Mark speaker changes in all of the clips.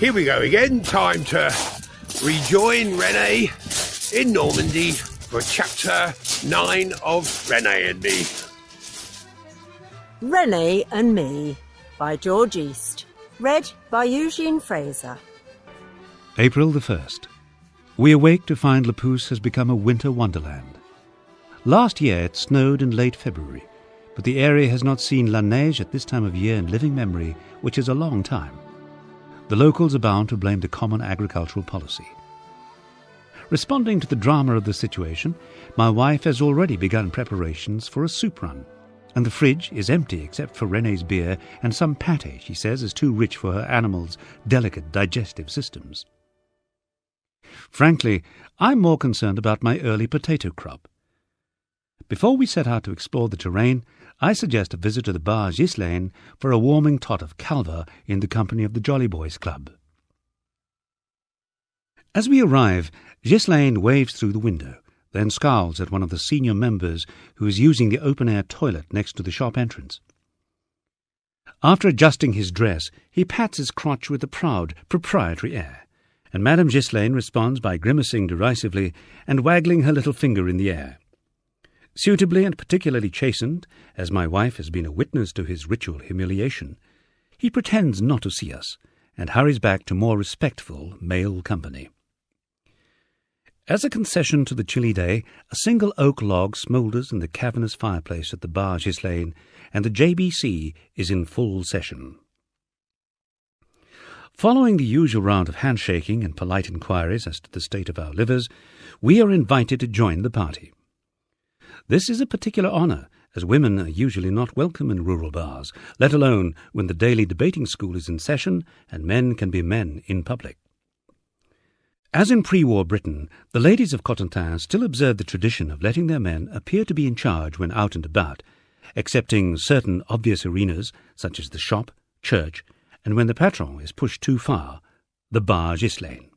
Speaker 1: Here we go again. Time to rejoin René in Normandy for chapter 9 of René and Me.
Speaker 2: René and Me by George East. Read by Eugene Fraser.
Speaker 3: April the 1st. We awake to find La Pouce has become a winter wonderland. Last year it snowed in late February, but the area has not seen la neige at this time of year in living memory, which is a long time. The locals are bound to blame the common agricultural policy. Responding to the drama of the situation, my wife has already begun preparations for a soup run, and the fridge is empty except for René's beer and some pâté she says is too rich for her animals' delicate digestive systems. Frankly, I'm more concerned about my early potato crop. Before we set out to explore the terrain, I suggest a visit to the bar Ghislaine for a warming tot of calva in the company of the Jolly Boys Club. As we arrive, Ghislaine waves through the window, then scowls at one of the senior members who is using the open-air toilet next to the shop entrance. After adjusting his dress, he pats his crotch with a proud, proprietary air, and Madame Ghislaine responds by grimacing derisively and waggling her little finger in the air. Suitably and particularly chastened, as my wife has been a witness to his ritual humiliation, he pretends not to see us, and hurries back to more respectful male company. As a concession to the chilly day, a single oak log smoulders in the cavernous fireplace at the bar Ghislaine, and the JBC is in full session. Following the usual round of handshaking and polite inquiries as to the state of our livers, we are invited to join the party. This is a particular honour, as women are usually not welcome in rural bars, let alone when the daily debating school is in session and men can be men in public. As in pre-war Britain, the ladies of Cotentin still observe the tradition of letting their men appear to be in charge when out and about, excepting certain obvious arenas such as the shop, church, and when the patron is pushed too far, the bar Ghislaine.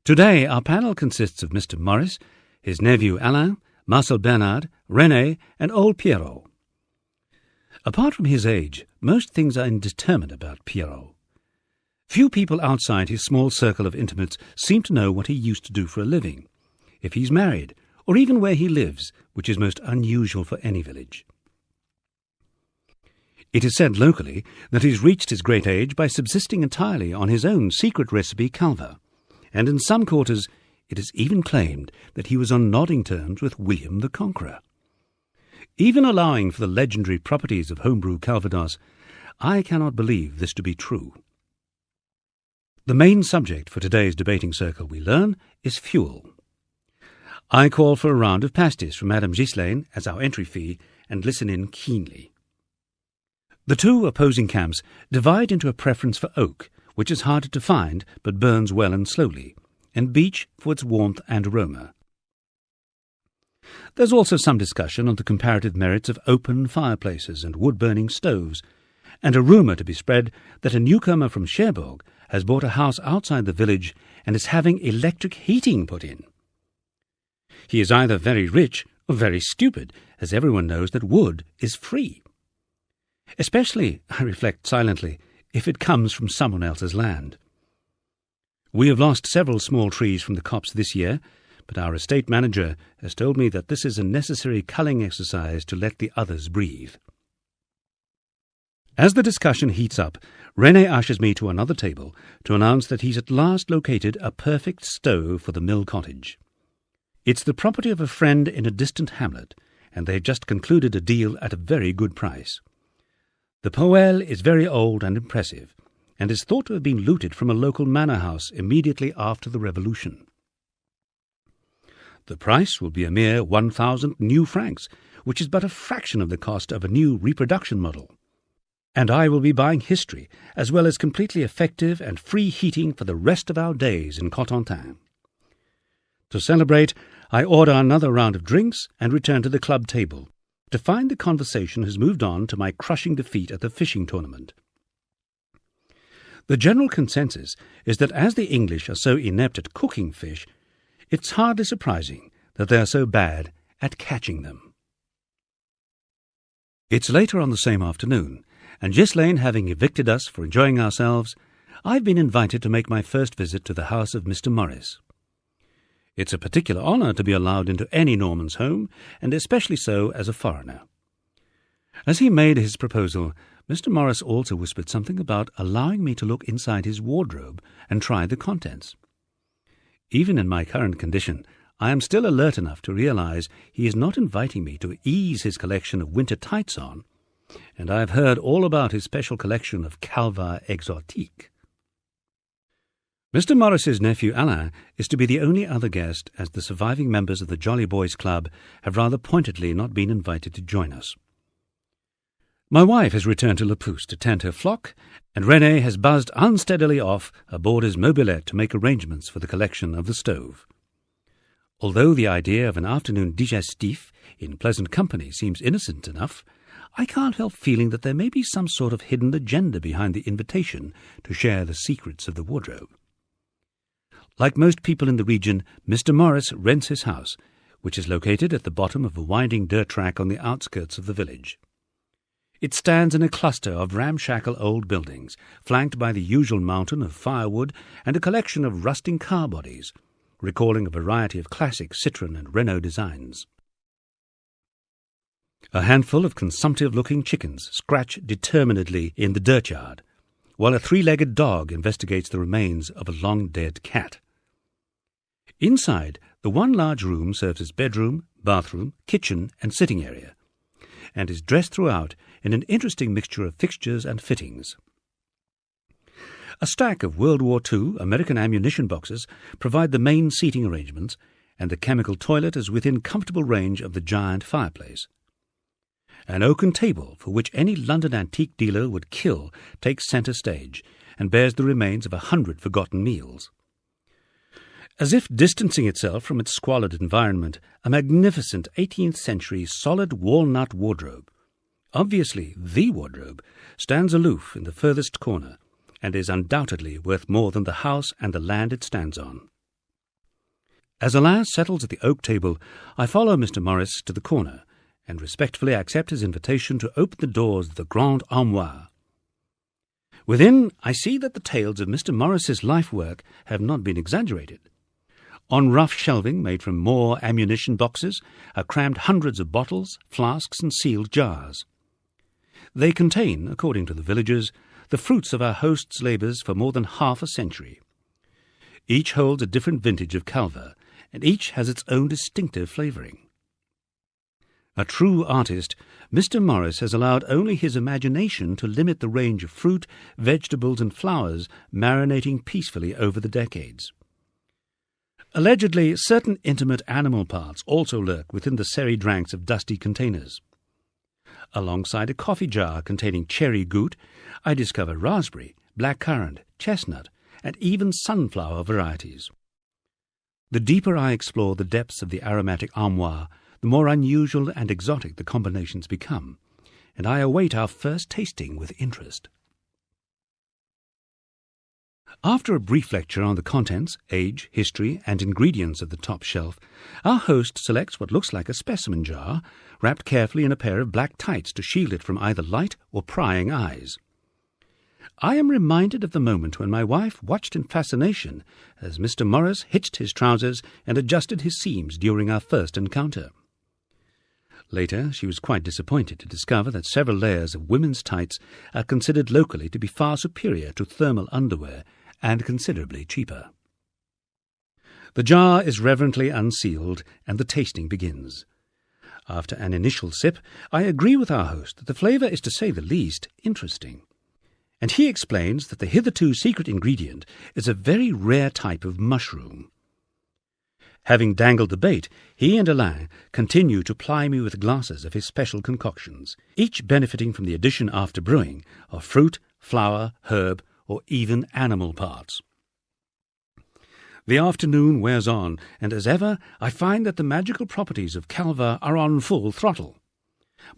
Speaker 3: Today our panel consists of Mr. Maurice, his nephew Alain, Marcel Bernard, René, and old Pierrot. Apart from his age, most things are indeterminate about Pierrot. Few people outside his small circle of intimates seem to know what he used to do for a living, if he's married, or even where he lives, which is most unusual for any village. It is said locally that he's reached his great age by subsisting entirely on his own secret recipe calva, and in some quarters it is even claimed that he was on nodding terms with William the Conqueror. Even allowing for the legendary properties of homebrew calvados, I cannot believe this to be true. The main subject for today's debating circle, we learn, is fuel. I call for a round of pasties from Madame Ghislaine as our entry fee and listen in keenly. The two opposing camps divide into a preference for oak, which is harder to find but burns well and slowly, and beech for its warmth and aroma. There's also some discussion on the comparative merits of open fireplaces and wood-burning stoves, and a rumour to be spread that a newcomer from Cherbourg has bought a house outside the village and is having electric heating put in. He is either very rich or very stupid, as everyone knows that wood is free. Especially, I reflect silently, if it comes from someone else's land. We have lost several small trees from the copse this year, but our estate manager has told me that this is a necessary culling exercise to let the others breathe. As the discussion heats up, René ushers me to another table to announce that he's at last located a perfect stove for the mill cottage. It's the property of a friend in a distant hamlet, and they've just concluded a deal at a very good price. The poêle is very old and impressive, and is thought to have been looted from a local manor house immediately after the Revolution. The price will be a mere 1,000 new francs, which is but a fraction of the cost of a new reproduction model. And I will be buying history, as well as completely effective and free heating for the rest of our days in Cotentin. To celebrate, I order another round of drinks and return to the club table, to find the conversation has moved on to my crushing defeat at the fishing tournament. The general consensus is that as the English are so inept at cooking fish, it's hardly surprising that they are so bad at catching them. It's later on the same afternoon, and Ghislaine having evicted us for enjoying ourselves, I've been invited to make my first visit to the house of Mr. Maurice. It's a particular honour to be allowed into any Norman's home, and especially so as a foreigner. As he made his proposal, Mr. Maurice also whispered something about allowing me to look inside his wardrobe and try the contents. Even in my current condition, I am still alert enough to realize he is not inviting me to ease his collection of winter tights on, and I have heard all about his special collection of calva exotique. Mr. Maurice's nephew Alain is to be the only other guest, as the surviving members of the Jolly Boys Club have rather pointedly not been invited to join us. My wife has returned to Le Pouce to tend her flock, and René has buzzed unsteadily off aboard his mobilette to make arrangements for the collection of the stove. Although the idea of an afternoon digestif in pleasant company seems innocent enough, I can't help feeling that there may be some sort of hidden agenda behind the invitation to share the secrets of the wardrobe. Like most people in the region, Mr. Maurice rents his house, which is located at the bottom of a winding dirt track on the outskirts of the village. It stands in a cluster of ramshackle old buildings, flanked by the usual mountain of firewood and a collection of rusting car bodies, recalling a variety of classic Citroën and Renault designs. A handful of consumptive-looking chickens scratch determinedly in the dirt yard, while a three-legged dog investigates the remains of a long-dead cat. Inside, the one large room serves as bedroom, bathroom, kitchen, and sitting area, and is dressed throughout in an interesting mixture of fixtures and fittings. A stack of World War II American ammunition boxes provide the main seating arrangements, and the chemical toilet is within comfortable range of the giant fireplace. An oaken table, for which any London antique dealer would kill, takes centre stage, and bears the remains of 100 forgotten meals. As if distancing itself from its squalid environment, a magnificent 18th-century solid walnut wardrobe, obviously the wardrobe, stands aloof in the furthest corner, and is undoubtedly worth more than the house and the land it stands on. As Alain settles at the oak table, I follow Mr. Maurice to the corner, and respectfully accept his invitation to open the doors of the grand armoire. Within, I see that the tales of Mr. Maurice's life work have not been exaggerated. On rough shelving made from more ammunition boxes are crammed hundreds of bottles, flasks, and sealed jars. They contain, according to the villagers, the fruits of our host's labours for more than half a century. Each holds a different vintage of calva, and each has its own distinctive flavouring. A true artist, Mr. Maurice has allowed only his imagination to limit the range of fruit, vegetables, and flowers marinating peacefully over the decades. Allegedly, certain intimate animal parts also lurk within the serried ranks of dusty containers. Alongside a coffee jar containing cherry gout, I discover raspberry, blackcurrant, chestnut, and even sunflower varieties. The deeper I explore the depths of the aromatic armoire, the more unusual and exotic the combinations become, and I await our first tasting with interest. After a brief lecture on the contents, age, history, and ingredients of the top shelf, our host selects what looks like a specimen jar, wrapped carefully in a pair of black tights to shield it from either light or prying eyes. I am reminded of the moment when my wife watched in fascination as Mr. Maurice hitched his trousers and adjusted his seams during our first encounter. Later, she was quite disappointed to discover that several layers of women's tights are considered locally to be far superior to thermal underwear and considerably cheaper. The jar is reverently unsealed, and the tasting begins. After an initial sip, I agree with our host that the flavour is, to say the least, interesting. And he explains that the hitherto secret ingredient is a very rare type of mushroom. Having dangled the bait, he and Alain continue to ply me with glasses of his special concoctions, each benefiting from the addition after brewing of fruit, flower, herb, or even animal parts. The afternoon wears on, and as ever, I find that the magical properties of calva are on full throttle.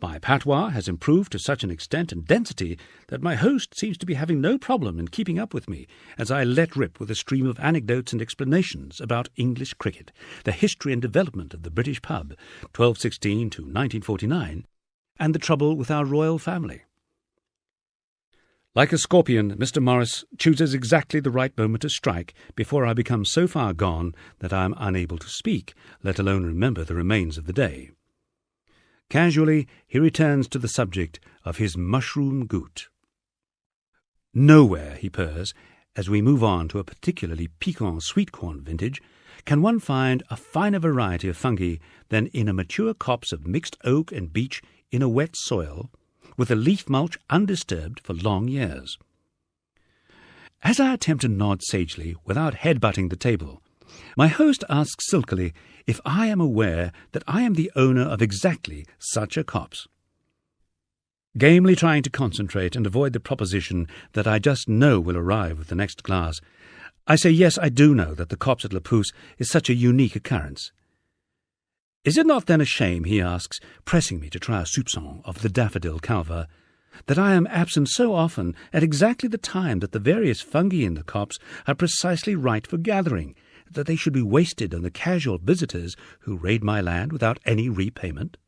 Speaker 3: My patois has improved to such an extent and density that my host seems to be having no problem in keeping up with me as I let rip with a stream of anecdotes and explanations about English cricket, the history and development of the British pub, 1216 to 1949, and the trouble with our royal family. Like a scorpion, Mr. Maurice chooses exactly the right moment to strike before I become so far gone that I am unable to speak, let alone remember the remains of the day. Casually, he returns to the subject of his mushroom gout. Nowhere, he purrs, as we move on to a particularly piquant sweet corn vintage, can one find a finer variety of fungi than in a mature copse of mixed oak and beech in a wet soil, with a leaf mulch undisturbed for long years. As I attempt to nod sagely without headbutting the table, my host asks silkily if I am aware that I am the owner of exactly such a copse. Gamely trying to concentrate and avoid the proposition that I just know will arrive with the next glass, I say yes, I do know that the copse at Le Pouce is such a unique occurrence. Is it not then a shame, he asks, pressing me to try a soupçon of the daffodil calva, that I am absent so often at exactly the time that the various fungi in the copse are precisely right for gathering, that they should be wasted on the casual visitors who raid my land without any repayment?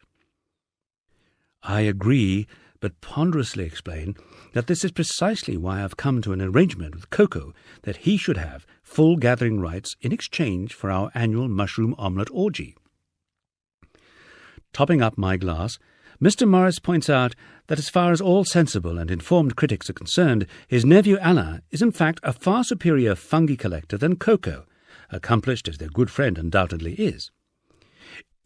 Speaker 3: I agree, but ponderously explain that this is precisely why I have come to an arrangement with Coco that he should have full gathering rights in exchange for our annual mushroom omelette orgy. Topping up my glass, Mr. Maurice points out that as far as all sensible and informed critics are concerned, his nephew Alain is in fact a far superior fungi collector than Coco, accomplished as their good friend undoubtedly is.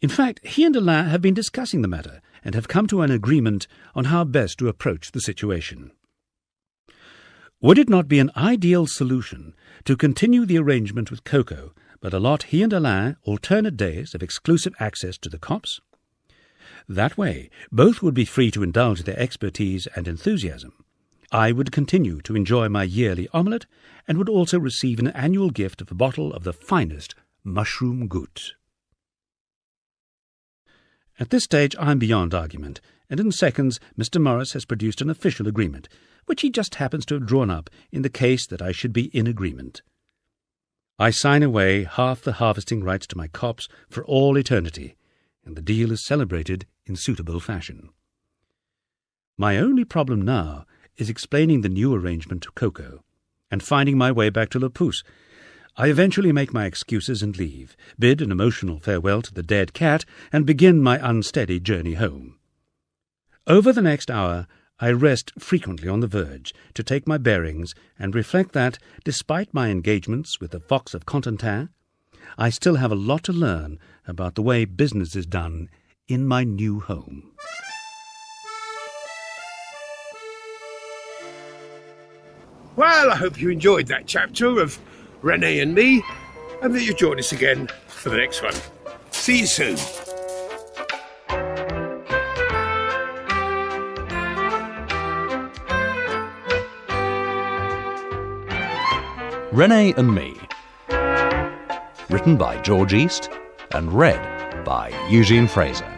Speaker 3: In fact, he and Alain have been discussing the matter and have come to an agreement on how best to approach the situation. Would it not be an ideal solution to continue the arrangement with Coco, but allot he and Alain alternate days of exclusive access to the copse? That way, both would be free to indulge their expertise and enthusiasm. I would continue to enjoy my yearly omelette, and would also receive an annual gift of a bottle of the finest mushroom gout. At this stage I am beyond argument, and in seconds Mr. Maurice has produced an official agreement, which he just happens to have drawn up in the case that I should be in agreement. I sign away half the harvesting rights to my copse for all eternity, and the deal is celebrated in suitable fashion. My only problem now is explaining the new arrangement to Coco, and finding my way back to Le Pouce. I eventually make my excuses and leave, bid an emotional farewell to the dead cat, and begin my unsteady journey home. Over the next hour, I rest frequently on the verge to take my bearings and reflect that, despite my engagements with the Fox of Cotentin, I still have a lot to learn about the way business is done in my new home.
Speaker 1: Well, I hope you enjoyed that chapter of René Me, and that you'll join us again for the next one. See you soon.
Speaker 4: René and Me. Written by George East and read by Eugene Fraser.